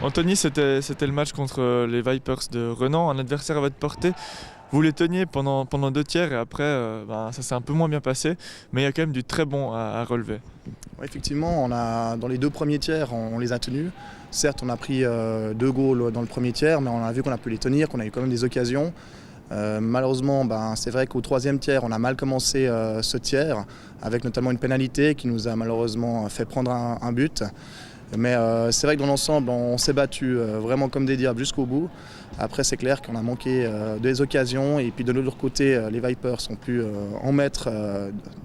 Anthony, c'était le match contre les Vipers de Renan, un adversaire à votre portée. Vous les teniez pendant 2 tiers et après, ça s'est un peu moins bien passé, mais il y a quand même du très bon à relever. Ouais, effectivement, dans les 2 premiers tiers, on les a tenus. Certes, on a pris 2 goals dans le premier tiers, mais on a vu qu'on a pu les tenir, qu'on a eu quand même des occasions. Malheureusement, c'est vrai qu'au 3e tiers, on a mal commencé ce tiers, avec notamment une pénalité qui nous a malheureusement fait prendre un but. Mais c'est vrai que dans l'ensemble, on s'est battu vraiment comme des diables jusqu'au bout. Après, c'est clair qu'on a manqué des occasions et puis de l'autre côté, les Vipers ont pu en mettre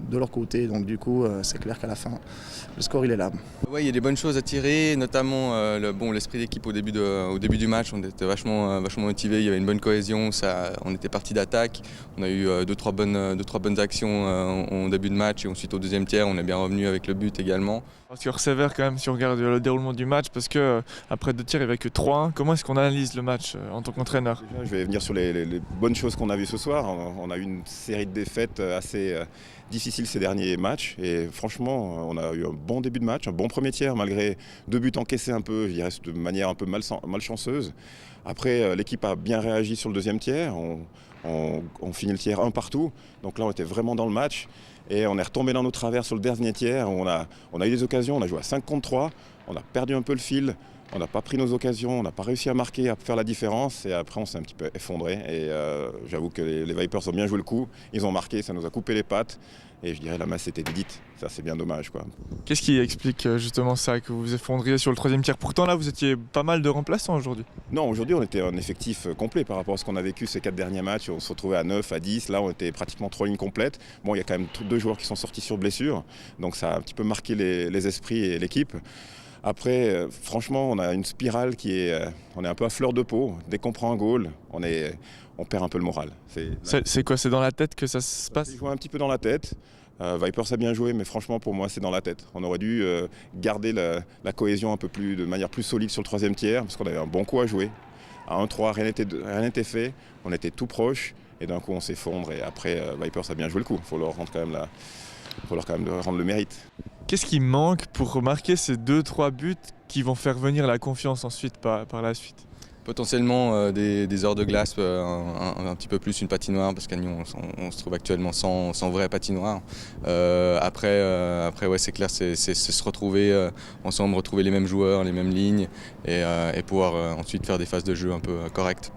de leur côté. Donc du coup, c'est clair qu'à la fin, le score il est là. Ouais, il y a des bonnes choses à tirer, notamment l'esprit d'équipe au début du match. On était vachement motivés, il y avait une bonne cohésion, on était parti d'attaque. On a eu 2-3 bonnes actions en début de match et ensuite au 2e tiers, on est bien revenu avec le but également. Parce que sévère quand même si on regarde le déroulement du match, parce que après 2 tiers, il n'y avait que 3-1. Comment est-ce qu'on analyse le match en tant qu'entraîneur? Déjà, je vais venir sur les bonnes choses qu'on a vues ce soir. On a eu une série de défaites assez difficiles ces derniers matchs. Et franchement, on a eu un bon début de match, un bon premier tiers, malgré 2 buts encaissés un peu, je dirais, de manière un peu malchanceuse. Après, l'équipe a bien réagi sur le 2e tiers. On finit le tiers 1 partout. Donc là, on était vraiment dans le match. Et on est retombé dans nos travers sur le dernier tiers. On a eu des occasions, on a joué à 5 contre 3. On a perdu un peu le fil. On n'a pas pris nos occasions, on n'a pas réussi à marquer, à faire la différence. Et après, on s'est un petit peu effondré. Et j'avoue que les Vipers ont bien joué le coup. Ils ont marqué, ça nous a coupé les pattes. Et je dirais la masse était dite. Ça, c'est bien dommage, quoi. Qu'est-ce qui explique justement ça, que vous vous effondriez sur le 3e tiers? Pourtant, là, vous étiez pas mal de remplaçants aujourd'hui. Non, aujourd'hui, on était un effectif complet par rapport à ce qu'on a vécu ces 4 derniers matchs. On se retrouvait à 9, à 10. Là, on était pratiquement 3 lignes complètes. Bon, il y a quand même 2 joueurs qui sont sortis sur blessure. Donc, ça a un petit peu marqué les esprits et l'équipe. Après, franchement, on a une spirale on est un peu à fleur de peau. Dès qu'on prend un goal, on perd un peu le moral. C'est quoi? C'est dans la tête que ça se passe? Ça joue un petit peu dans la tête. Vipers a bien joué, mais franchement, pour moi, c'est dans la tête. On aurait dû garder la cohésion de manière plus solide sur le 3e tiers, parce qu'on avait un bon coup à jouer. À 1-3, rien n'était fait. On était tout proche, et d'un coup, on s'effondre. Et après, Vipers a bien joué le coup. Il faut leur rendre quand même rendre le mérite. Qu'est-ce qui manque pour marquer ces 2-3 buts qui vont faire venir la confiance ensuite par la suite? Potentiellement des heures de glace, un petit peu plus une patinoire, parce qu'à Nyon on se trouve actuellement sans vraie patinoire. Après ouais, c'est clair, c'est se retrouver ensemble, retrouver les mêmes joueurs, les mêmes lignes et pouvoir ensuite faire des phases de jeu un peu correctes.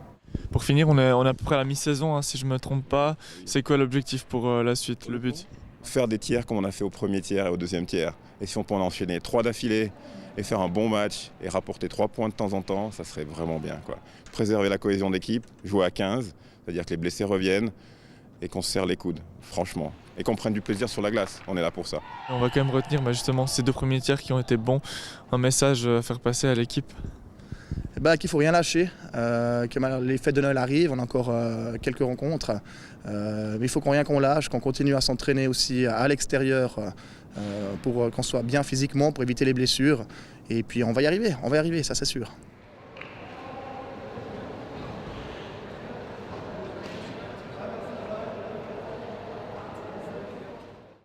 Pour finir, on est à peu près à la mi-saison, hein, si je ne me trompe pas. C'est quoi l'objectif pour la suite, le but? Faire des tiers comme on a fait au 1er tiers et au 2e tiers. Et si on peut en enchaîner 3 d'affilée et faire un bon match et rapporter 3 points de temps en temps, ça serait vraiment bien, quoi. Préserver la cohésion d'équipe, jouer à 15, c'est-à-dire que les blessés reviennent et qu'on se serre les coudes, franchement. Et qu'on prenne du plaisir sur la glace, on est là pour ça. On va quand même retenir justement ces 2 premiers tiers qui ont été bons. Un message à faire passer à l'équipe? Qu'il ne faut rien lâcher, que les fêtes de Noël arrivent, on a encore quelques rencontres. Mais il faut rien qu'on lâche, qu'on continue à s'entraîner aussi à l'extérieur pour qu'on soit bien physiquement, pour éviter les blessures. Et puis on va y arriver, ça c'est sûr.